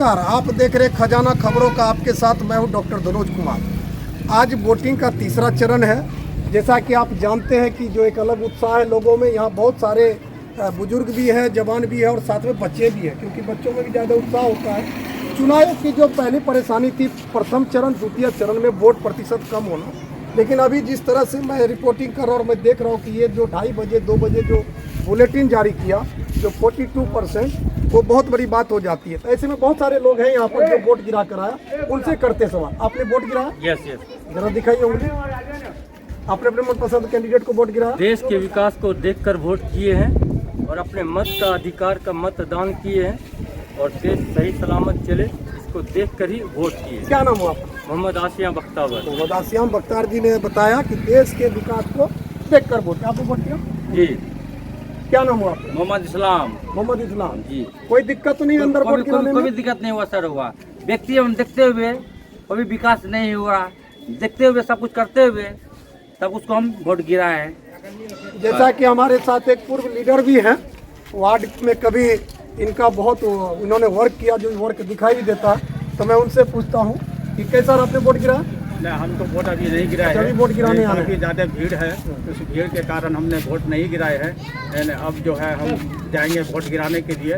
नमस्कार, आप देख रहे खजाना खबरों का। आपके साथ मैं हूं डॉक्टर धनोज कुमार। आज वोटिंग का तीसरा चरण है। जैसा कि आप जानते हैं कि जो एक अलग उत्साह है लोगों में, यहाँ बहुत सारे बुजुर्ग भी हैं, जवान भी है और साथ में बच्चे भी हैं, क्योंकि बच्चों में भी ज़्यादा उत्साह होता है। चुनाव की जो पहली परेशानी थी प्रथम चरण द्वितीय चरण में वोट प्रतिशत कम होना, लेकिन अभी जिस तरह से मैं रिपोर्टिंग कर रहा हूँ और मैं देख रहा हूँ कि ये जो 2:30 बजे 2 बजे जो बुलेटिन जारी किया, जो 42%, वो बहुत बड़ी बात हो जाती है। तो ऐसे में बहुत सारे लोग हैं यहाँ पर जो वोट गिरा कर आया, उनसे करते सवाल। आपने वोट गिराया? यस। जरा दिखाइए उंगली। आपने अपने मनपसंद कैंडिडेट को वोट गिराया? देश के विकास को देखकर वोट किए हैं और अपने मत का अधिकार का मतदान किए हैं और देश सही सलामत चले इसको देखकर ही वोट किए। क्या नाम हो आपका? मोहम्मद आसिया बख्तावर। मोहम्मद आसिया बख्तार जी ने बताया कि देश के विकास को देखकर वोट। आपको वोट किया? जी। क्या नाम हुआ आपका? मोहम्मद इस्लाम। मोहम्मद इस्लाम जी। कोई दिक्कत तो नहीं अंदर वोट गिराने में? कोई दिक्कत नहीं हुआ सर। हुआ व्यक्ति हम देखते हुए कभी विकास नहीं हुआ, देखते हुए सब कुछ करते हुए तब उसको हम वोट गिराए हैं। जैसा कि हमारे साथ एक पूर्व लीडर भी हैं, वार्ड में कभी इनका बहुत इन्होंने वर्क किया, जो वर्क दिखाई भी देता है। तो मैं उनसे पूछता हूँ कि कैसा आपने वोट गिराया? नहीं, हम तो वोट अभी नहीं गिराए हैं। अभी वोट गिराने आए हैं। काफ़ी ज़्यादा भीड़ है, उस भीड़ के कारण हमने वोट नहीं गिराए हैं। अब जो है हम जाएंगे वोट गिराने के लिए।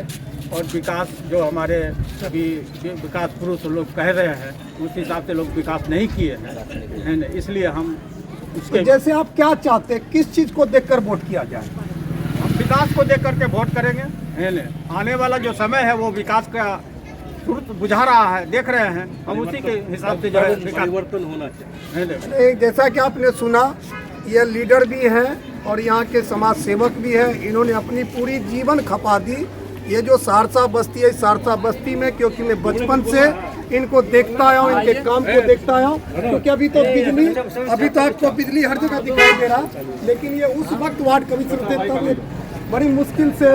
और विकास जो हमारे अभी विकास पुरुष लोग कह रहे हैं, उस हिसाब से लोग विकास नहीं किए हैं, इसलिए हम उसके तो जैसे आप क्या चाहते हैं, किस चीज़ को देखकर वोट किया जाए? हम विकास को देख करके वोट करेंगे, है न। आने वाला जो समय है वो विकास का सूरत बुझा रहा है, देख रहे हैं हम, उसी के हिसाब से जो है परिवर्तन होना चाहिए। जैसा कि आपने सुना, ये लीडर भी हैं और यहाँ के समाज सेवक भी हैं। इन्होंने अपनी पूरी जीवन खपा दी। ये जो सहरसा बस्ती है, इस सहरसा बस्ती में, क्योंकि मैं बचपन से इनको देखता आया हूँ, इनके काम को देखता आया हूँ। क्योंकि अभी तो आपको बिजली हर जगह दिखाई दे रहा, लेकिन ये उस वक्त वार्ड कमिश्नर थे तब बड़ी मुश्किल से,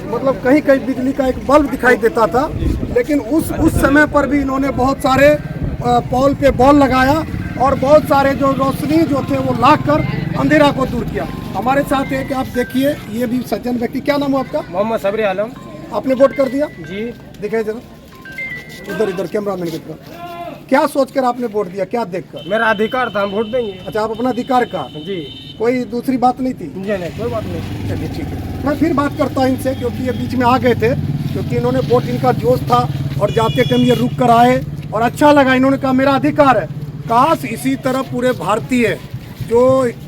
मतलब कहीं कहीं बिजली का एक बल्ब दिखाई देता था। लेकिन उस समय पर भी इन्होंने बहुत सारे पोल पे बॉल लगाया और बहुत सारे जो रोशनी जो थे वो ला कर अंधेरा को दूर किया। हमारे साथ एक आप देखिए, ये भी सज्जन व्यक्ति। क्या नाम है आपका? मोहम्मद सबरी आलम। आपने वोट कर दिया? जी। दिखाई जरा इधर कैमरा मैन की तरफ। क्या सोचकर आपने वोट दिया, क्या देखकर? मेरा अधिकार था, हम वोट देंगे। अच्छा, आप अपना अधिकार का? जी। कोई दूसरी बात नहीं थी? जी नहीं, कोई बात नहीं। चलिए ठीक है, मैं फिर बात करता हूँ इनसे, क्योंकि ये बीच में आ गए थे, क्योंकि इन्होंने वोट, इनका जोश था और जाते टाइम ये रुक कर आए और अच्छा लगा। इन्होंने कहा मेरा अधिकार है। काश इसी तरह पूरे भारतीय जो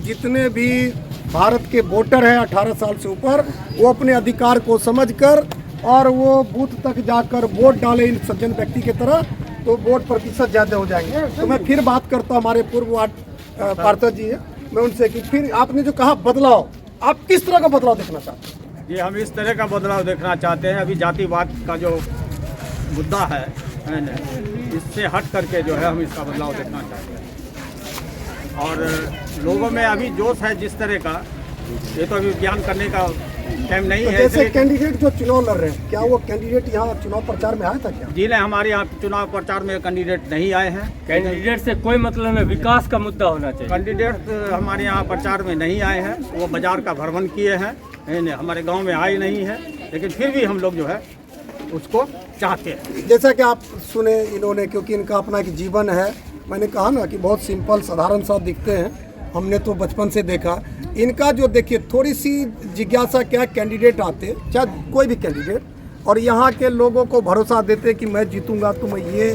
जितने भी भारत के वोटर हैं 18 साल से ऊपर, वो अपने अधिकार को समझकर और वो बूथ तक जाकर वोट डाले इन सज्जन व्यक्ति की तरह, तो वोट प्रतिशत ज़्यादा हो जाएंगे। तो मैं फिर बात करता हूँ, हमारे पूर्व वार्ड पार्षद जी है, मैं उनसे कि फिर आपने जो कहा बदलाव, आप किस तरह का बदलाव देखना चाहते हैं? ये हम इस तरह का बदलाव देखना चाहते हैं। अभी जातिवाद का जो मुद्दा है न, इससे हट करके जो है हम इसका बदलाव देखना चाहते हैं। और लोगों में अभी जोश है जिस तरह का, ये तो अभी बयान करने का टाइम नहीं है। जैसे कैंडिडेट जो चुनाव लड़ रहे हैं, क्या वो कैंडिडेट यहाँ चुनाव प्रचार में आया था क्या? जी नहीं, हमारे यहाँ चुनाव प्रचार में कैंडिडेट नहीं आए हैं। कैंडिडेट से कोई मतलब है, विकास का मुद्दा होना चाहिए। कैंडिडेट हमारे यहाँ प्रचार में नहीं आए हैं, वो बाजार का भ्रमण किए हैं, हमारे गांव में आए नहीं हैं। लेकिन फिर भी हम लोग जो है उसको चाहते हैं। जैसा कि आप सुने इन्होंने, क्योंकि इनका अपना एक जीवन है। मैंने कहा ना कि बहुत सिंपल साधारण सा दिखते हैं, हमने तो बचपन से देखा। इनका जो देखिए, थोड़ी सी जिज्ञासा, क्या कैंडिडेट आते, चाहे कोई भी कैंडिडेट, और यहाँ के लोगों को भरोसा देते कि मैं जीतूंगा तो मैं ये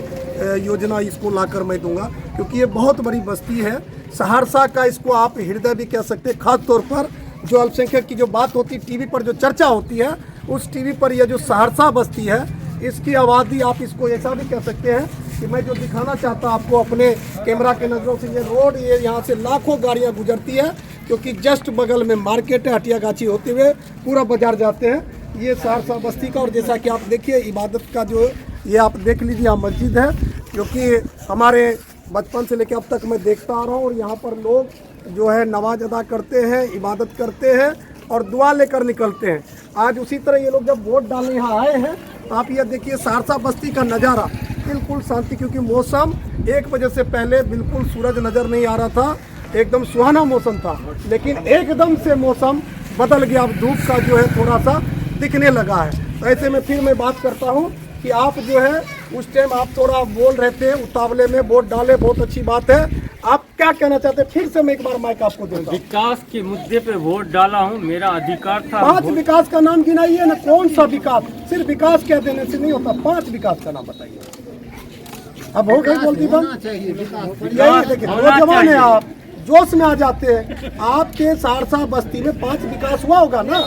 योजना इसको लाकर मैं दूंगा, क्योंकि ये बहुत बड़ी बस्ती है सहरसा का। इसको आप हृदय भी कह सकते हैं। खास तौर पर जो अल्पसंख्यक की जो बात होती, टीवी पर जो चर्चा होती है, उस टीवी पर यह जो सहरसा बस्ती है, इसकी आबादी, आप इसको ऐसा भी कह सकते हैं कि मैं जो दिखाना चाहता आपको अपने कैमरा के नज़रों से, ये रोड, ये यहाँ से लाखों गाड़ियाँ गुजरती है, क्योंकि जस्ट बगल में मार्केट है, हटिया गाछी होते हुए पूरा बाजार जाते हैं, ये सहरसा बस्ती का। और जैसा कि आप देखिए, इबादत का जो ये आप देख लीजिए, यहाँ मस्जिद है, क्योंकि हमारे बचपन से लेकर अब तक मैं देखता आ रहा हूँ। और यहाँ पर लोग जो है नमाज अदा करते हैं, इबादत करते हैं और दुआ लेकर निकलते हैं। आज उसी तरह ये लोग जब वोट डालने यहाँ आए हैं, तो आप ये देखिए सहरसा बस्ती का नज़ारा, बिल्कुल शांति, क्योंकि मौसम 1 बजे से पहले बिल्कुल सूरज नज़र नहीं आ रहा था, एकदम सुहाना मौसम था, लेकिन एकदम से मौसम बदल गया। अब धूप का जो है थोड़ा सा दिखने लगा है। तो ऐसे में फिर मैं बात करता हूँ कि आप जो है उस टाइम आप थोड़ा बोल रहे थे उतावले में, वोट डाले, बहुत अच्छी बात है। आप क्या कहना चाहते हैं? फिर से मैं एक बार माइक आपको दूंगा। विकास के मुद्दे पे वोट डाला हूँ, मेरा अधिकार था। 5 विकास का नाम गिनाइए ना, कौन सा विकास? सिर्फ विकास कह देने से नहीं होता, 5 विकास का नाम बताइए। अब हो गई बोलती बंद। यही देखिए, नौजवान है आप, जोश में आ जाते हैं। आपके सहरसा बस्ती में 5 विकास हुआ होगा ना?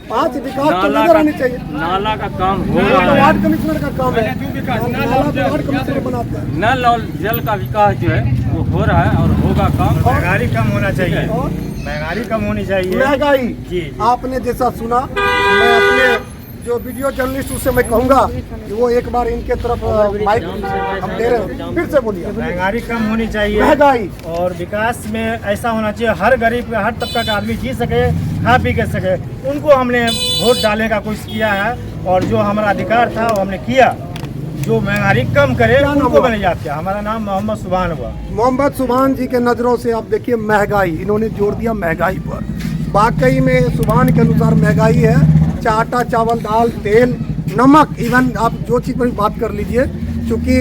5 विकास तो नजर आने चाहिए। नाला का काम हो नाला रहा तो है, वार्ड कमिश्नर का काम है, नाला तो वार्ड कमिश्नर बनाते हैं। नल और जल का विकास जो है वो हो रहा है और होगा काम। महंगाई कम होना चाहिए, और महंगाई कम होनी चाहिए। महंगाई जी। आपने जैसा सुना, मैं अपने जो वीडियो जर्नलिस्ट उससे मैं कहूँगा कि वो एक बार इनके तरफ माइक हम दे रहे हैं, फिर से बोलिए। महंगाई कम होनी चाहिए, महंगाई और विकास में ऐसा होना चाहिए हर गरीब हर तबका का आदमी जी सके, खा पी के सके। उनको हमने वोट डालने का कोशिश किया है और जो हमारा अधिकार था वो हमने किया। जो महंगाई कम करे उनको मैंने याद किया। हमारा नाम मोहम्मद सुभान हुआ। मोहम्मद सुभान जी के नज़रों से आप देखिए महंगाई, इन्होंने जोर दिया महंगाई पर। वाकई में सुभान के अनुसार महंगाई है। आटा, चावल, दाल, तेल, नमक, इवन आप जो चीज़ पर भी बात कर लीजिए। क्योंकि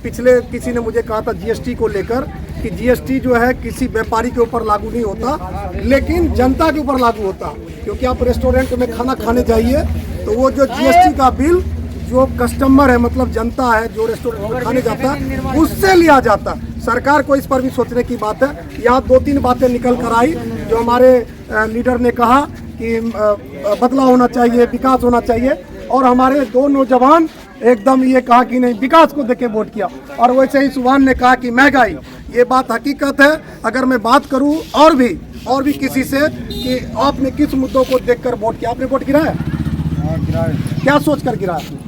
पिछले किसी ने मुझे कहा था जीएसटी को लेकर कि जीएसटी जो है किसी व्यापारी के ऊपर लागू नहीं होता, लेकिन जनता के ऊपर लागू होता। क्योंकि आप रेस्टोरेंट में खाना खाने जाइए तो वो जो जीएसटी का बिल जो कस्टमर है, मतलब जनता है जो रेस्टोरेंट में खाने जाता है, उससे लिया जाता। सरकार को इस पर भी सोचने की बात है। यहाँ 2-3 बातें निकल कर आई जो हमारे लीडर ने कहा कि बदलाव होना चाहिए, विकास होना चाहिए, और हमारे 2 नौजवान एकदम ये कहा कि नहीं, विकास को देके वोट किया। और वैसे ही सुभान ने कहा कि महंगाई, ये बात हकीकत है। अगर मैं बात करूं और भी किसी से कि आपने किस मुद्दों को देखकर वोट किया, आपने वोट गिराया? क्या सोच कर गिराया?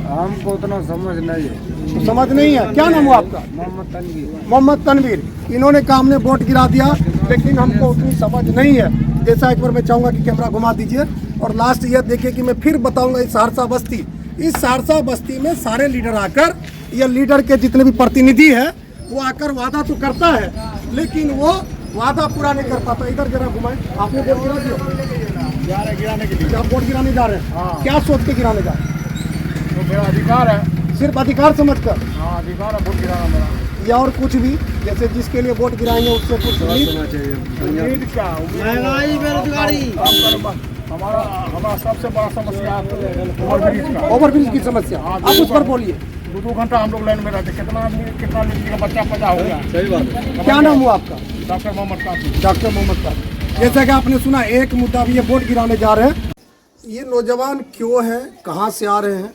हमको उतना समझ नहीं है। समझ नहीं है। क्या नाम हुआ आपका? मोहम्मद तनवीर। मोहम्मद तनवीर। इन्होंने कहा हमने वोट गिरा दिया, लेकिन हमको उतनी समझ नहीं है। जैसा एक बार मैं चाहूँगा कि कैमरा घुमा दीजिए और लास्ट ये देखिए कि मैं फिर बताऊँगा इस सहरसा बस्ती में सारे लीडर आकर, ये लीडर के जितने भी प्रतिनिधि है वो आकर वादा तो करता है, लेकिन वो वादा पूरा नहीं कर पाता। इधर जरा घुमाएं। आपने वोट गिरा दिया? गिराने के लिए आप वोट गिराने जा रहे हैं? हाँ। क्या सोच के गिराने जा रहे हैं? तो मेरा अधिकार है। सिर्फ अधिकार समझकर? हाँ, अधिकार है वोट गिराना मेरा। या और कुछ भी, जैसे जिसके लिए वोट गिराएंगे उससे कुछ उम्मीद क्या? महंगाई, बेरोजगारी। हमारा सबसे बड़ा समस्या है ओवरब्रिज की समस्या। आप उस पर बोलिए। 2 घंटा हम लोग लाइन में रहते। कितना आदमी का बच्चा पैदा होगा। सही बात है। क्या नाम हुआ आपका? डॉक्टर मोहम्मद कासिम। डॉक्टर मोहम्मद कासिम। जैसा कि आपने सुना, एक मुद्दा भी ये वोट गिराने जा रहे हैं। ये नौजवान क्यों हैं, कहाँ से आ रहे हैं,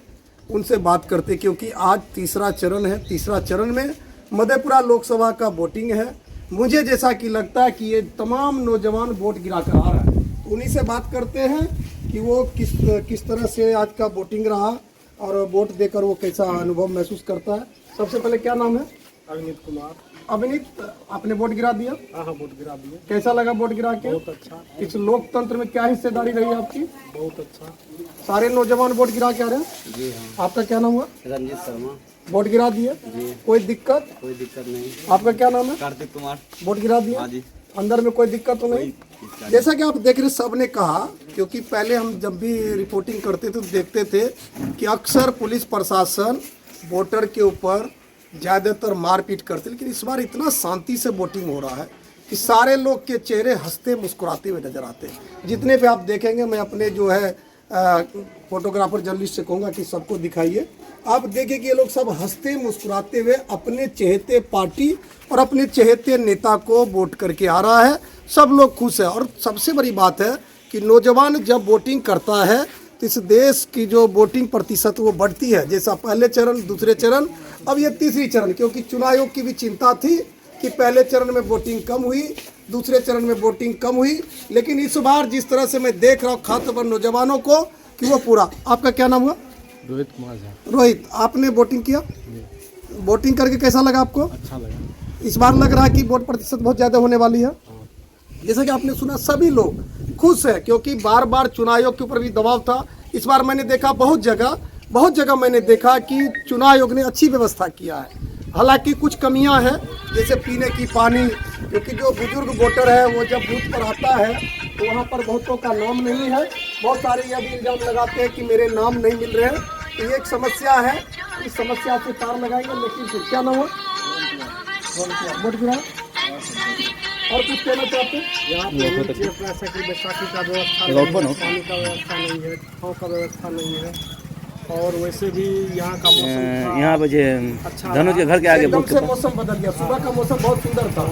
उनसे बात करते, क्योंकि आज तीसरा चरण है। तीसरा चरण में मधेपुरा लोकसभा का वोटिंग है। मुझे जैसा कि लगता है कि ये तमाम नौजवान वोट गिरा कर आ रहे हैं, तो उन्हीं से बात करते हैं कि वो किस तरह से आज का वोटिंग रहा और वोट देकर वो कैसा अनुभव महसूस करता है। सबसे पहले क्या नाम है? अविनीत कुमार। अविनीत, आपने वोट गिरा दिया? हाँ, वोट गिरा दिए। कैसा लगा वोट गिरा के? बहुत अच्छा। इस लोकतंत्र में क्या हिस्सेदारी रही आपकी? बहुत अच्छा। सारे नौजवान वोट गिरा के आ रहे हैं? जी हाँ। आपका क्या नाम हुआ? रंजीत शर्मा। वोट गिरा दिए? कोई दिक्कत? कोई दिक्कत नहीं। आपका क्या नाम है? कार्तिक कुमार। वोट गिरा दिया? हाँ जी। अंदर में कोई दिक्कत तो नहीं? जैसा कि आप देख रहे, सब ने कहा, क्योंकि पहले हम जब भी रिपोर्टिंग करते थे तो देखते थे कि अक्सर पुलिस प्रशासन वोटर के ऊपर ज़्यादातर मारपीट करते, लेकिन इस बार इतना शांति से वोटिंग हो रहा है कि सारे लोग के चेहरे हंसते मुस्कुराते हुए नजर आते हैं। जितने पे आप देखेंगे, मैं अपने जो है फोटोग्राफर जर्नलिस्ट से कहूँगा कि सबको दिखाइए। आप देखिए कि ये लोग सब हंसते मुस्कुराते हुए अपने चहेते पार्टी और अपने चहेते नेता को वोट करके आ रहा है। सब लोग खुश है। और सबसे बड़ी बात है कि नौजवान जब वोटिंग करता है तो इस देश की जो वोटिंग प्रतिशत वो बढ़ती है। जैसा पहले चरण, दूसरे चरण, अब ये तीसरी चरण, क्योंकि चुनाव आयोग की भी चिंता थी कि पहले चरण में वोटिंग कम हुई, दूसरे चरण में वोटिंग कम हुई, लेकिन इस बार जिस तरह से मैं देख रहा हूँ खासतौर पर नौजवानों को कि वो पूरा। आपका क्या नाम हुआ? रोहित कुमार झा। रोहित, आपने वोटिंग किया? वोटिंग करके कैसा लगा आपको? अच्छा लगा। इस बार लग रहा है कि वोट प्रतिशत बहुत ज़्यादा होने वाली है। जैसा कि आपने सुना, सभी लोग खुश है, क्योंकि बार बार चुनाव आयोग के ऊपर भी दबाव था। इस बार मैंने देखा बहुत जगह मैंने देखा कि चुनाव आयोग ने अच्छी व्यवस्था किया है। हालांकि कुछ कमियां हैं, जैसे पीने की पानी, क्योंकि जो बुजुर्ग वोटर है वो जब बूथ पर आता है तो वहाँ पर बहुतों का नाम नहीं है। बहुत सारे ये भी इल्ज़ाम लगाते हैं कि मेरे नाम नहीं मिल रहे हैं। तो ये एक समस्या है, इस समस्या से तार लगाएंगे। लेकिन फिर क्या नाम हुआ वोट गिराए। और कुछ कहना चाहते हैं? यहाँ पे बैसाखी का व्यवस्था नहीं है, पानी का व्यवस्था नहीं है, छाँव का व्यवस्था नहीं है, और वैसे भी यहाँ का मौसम यहाँ पे जे अच्छा धनुष के घर के आगे एकदम से मौसम बदल गया। सुबह का मौसम बहुत सुंदर था,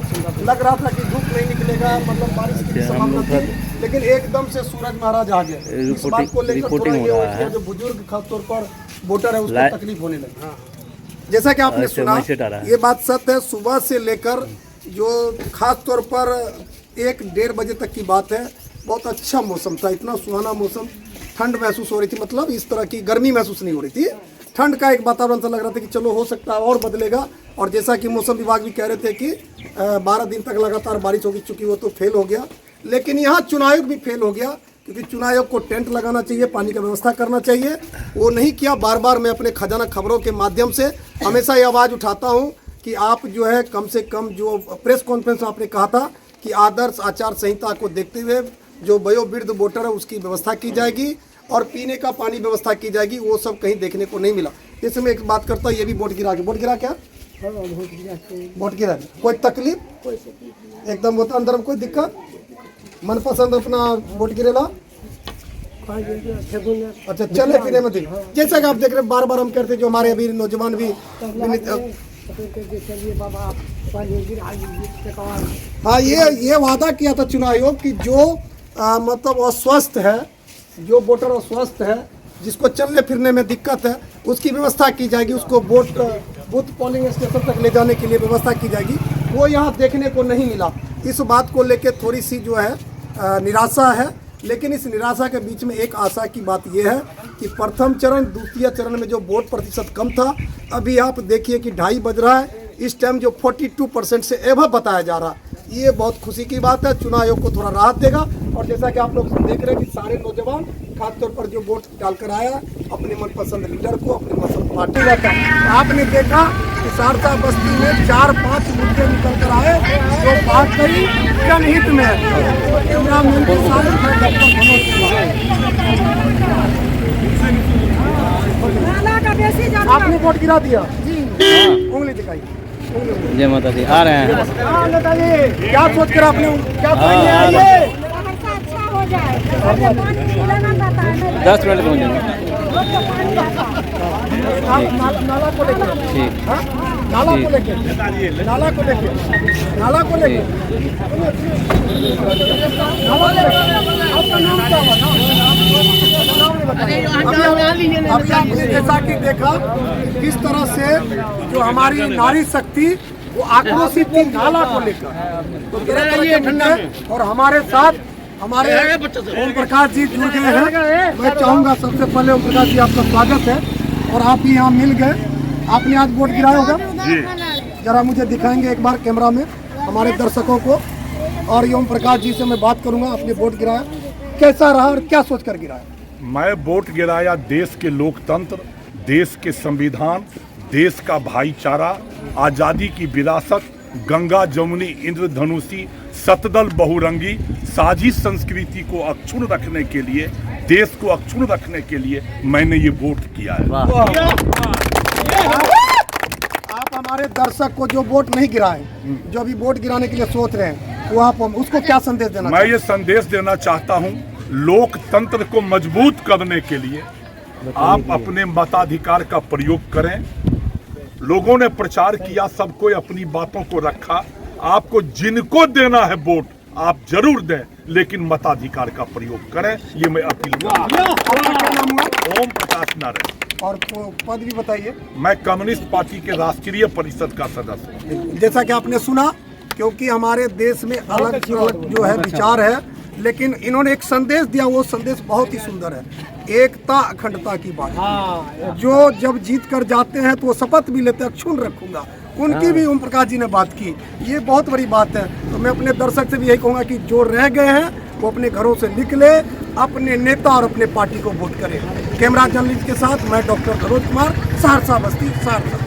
लग रहा था कि धूप नहीं निकलेगा, मतलब बारिश की संभावना थी, लेकिन एकदम से सूरज महाराज आ गए। इस बात को लेकर थोड़ा ये हो गया, जो बुजुर्ग खासतौर पर वोटर है उसको तकलीफ होने लगी। जैसा कि आपने सुना, ये बात सत्य है। सुबह से लेकर जो खास तौर पर 1-1.5 बजे तक की बात है, बहुत अच्छा मौसम था, इतना सुहाना मौसम, ठंड महसूस हो रही थी, मतलब इस तरह की गर्मी महसूस नहीं हो रही थी, ठंड का एक वातावरण सा लग रहा था कि चलो हो सकता है और बदलेगा। और जैसा कि मौसम विभाग भी कह रहे थे कि 12 दिन तक लगातार बारिश होगी, चूँकि वो तो फेल हो गया। लेकिन यहाँ चुनाव आयोग भी फेल हो गया, क्योंकि चुनाव आयोग को टेंट लगाना चाहिए, पानी का व्यवस्था करना चाहिए, वो नहीं किया। बार बार मैं अपने खजाना खबरों के माध्यम से हमेशा ये आवाज़ उठाता हूँ कि आप जो है कम से कम, जो प्रेस कॉन्फ्रेंस आपने कहा था कि आदर्श आचार संहिता को देखते हुए जो वयोवृद्ध वोटर है उसकी व्यवस्था की जाएगी और पीने का पानी व्यवस्था की जाएगी, वो सब कहीं देखने को नहीं मिला। जैसे मैं एक बात करता हूँ, ये भी वोट गिरा के, वोट गिरा क्या वोट गिरा, कोई तकलीफ एकदम होता अंदर में, कोई दिक्कत, मनपसंद अपना वोट गिरेला। अच्छा, चले फिरे में दिल, जैसा कि आप देख रहे हैं, बार बार हम कहते हैं, जो हमारे अभी नौजवान भी हाँ, ये वादा किया था चुनाव आयोग कि जो मतलब अस्वस्थ है, जो वोटर अस्वस्थ है, जिसको चलने फिरने में दिक्कत है, उसकी व्यवस्था की जाएगी, उसको बूथ पोलिंग स्टेशन तक ले जाने के लिए व्यवस्था की जाएगी। वो यहाँ देखने को नहीं मिला। इस बात को लेकर थोड़ी सी जो है निराशा है, लेकिन इस निराशा के बीच में एक आशा की बात यह है कि प्रथम चरण द्वितीय चरण में जो वोट प्रतिशत कम था, अभी आप देखिए कि 2:30 बज रहा है, इस टाइम जो 42% से एवं बताया जा रहा है, ये बहुत खुशी की बात है। चुनाव आयोग को थोड़ा राहत देगा। और जैसा कि आप लोग देख रहे हैं कि सारे नौजवान खासतौर पर जो वोट डालकर आया अपने मनपसंद लीडर को, अपने मनपसंद पार्टी का, आपने देखा कि सहरसा बस्ती में 4-5 मुद्दे निकल कर आए जो बात करी जनहित में है। आपने वोट गिरा दिया, उंगली दिखाई, जय माता दी, आ रहे हैं। क्या सोच कर आपने, क्या 10 मिनट पहुँच जाएंगे। नाला को लेकर, नाला को लेकर, नाला को लेकर, नाला को लेकर, आपका नाम क्या हुआ? अभी आपने जैसा कि देखा किस तरह से जो हमारी नारी शक्ति वो आक्रोशित थी नाला को लेकर, तो तरह के मुद्दे। और हमारे साथ हमारे ओम प्रकाश जी जुड़ गए हैं। मैं चाहूँगा सबसे पहले ओम प्रकाश जी आपका स्वागत है, और आप भी यहाँ मिल गए। आपने आज वोट गिराया होगा, जरा मुझे दिखाएंगे एक बार कैमरा में हमारे दर्शकों को। और ये ओम प्रकाश जी से मैं बात करूँगा, आपने वोट गिराया, कैसा रहा और क्या सोच कर गिराया? मैं वोट गिराया देश के लोकतंत्र, देश के संविधान, देश का भाईचारा, आज़ादी की विरासत, गंगा जमुनी इंद्रधनुषी सतदल बहुरंगी साझी संस्कृति को अक्षुण्ण रखने के लिए, देश को अक्षुण्ण रखने के लिए मैंने ये वोट किया है। आप हमारे दर्शक को जो वोट नहीं गिराए, जो अभी वोट गिराने के लिए सोच रहे हैं, वो आप उसको क्या संदेश देना? मैं ये संदेश देना चाहता हूँ, लोकतंत्र को मजबूत करने के लिए आप अपने मताधिकार का प्रयोग करें। लोगों ने प्रचार किया, सबको अपनी बातों को रखा। आपको जिनको देना है वोट आप जरूर दें, लेकिन मताधिकार का प्रयोग करें, ये मैं अपील करूंगा। ओम प्रकाश नारायण। और पद भी बताइए। मैं कम्युनिस्ट पार्टी के राष्ट्रीय परिषद का सदस्य हूँ। जैसा कि आपने सुना, क्योंकि हमारे देश में अलग अलग जो है विचार है, लेकिन इन्होंने एक संदेश दिया, वो संदेश बहुत ही सुंदर है, एकता अखंडता की बात। जो जब जीत कर जाते हैं तो वो शपथ भी लेते हैं, अक्षुण्ण रखूंगा, उनकी भी ओम प्रकाश जी ने बात की, ये बहुत बड़ी बात है। तो मैं अपने दर्शक से भी यही कहूँगा कि जो रह गए हैं वो अपने घरों से निकले, अपने नेता और अपने पार्टी को वोट करें। कैमरा जर्नलिस्ट के साथ मैं डॉक्टर धरोज कुमार, सहरसा बस्ती, सहरसा।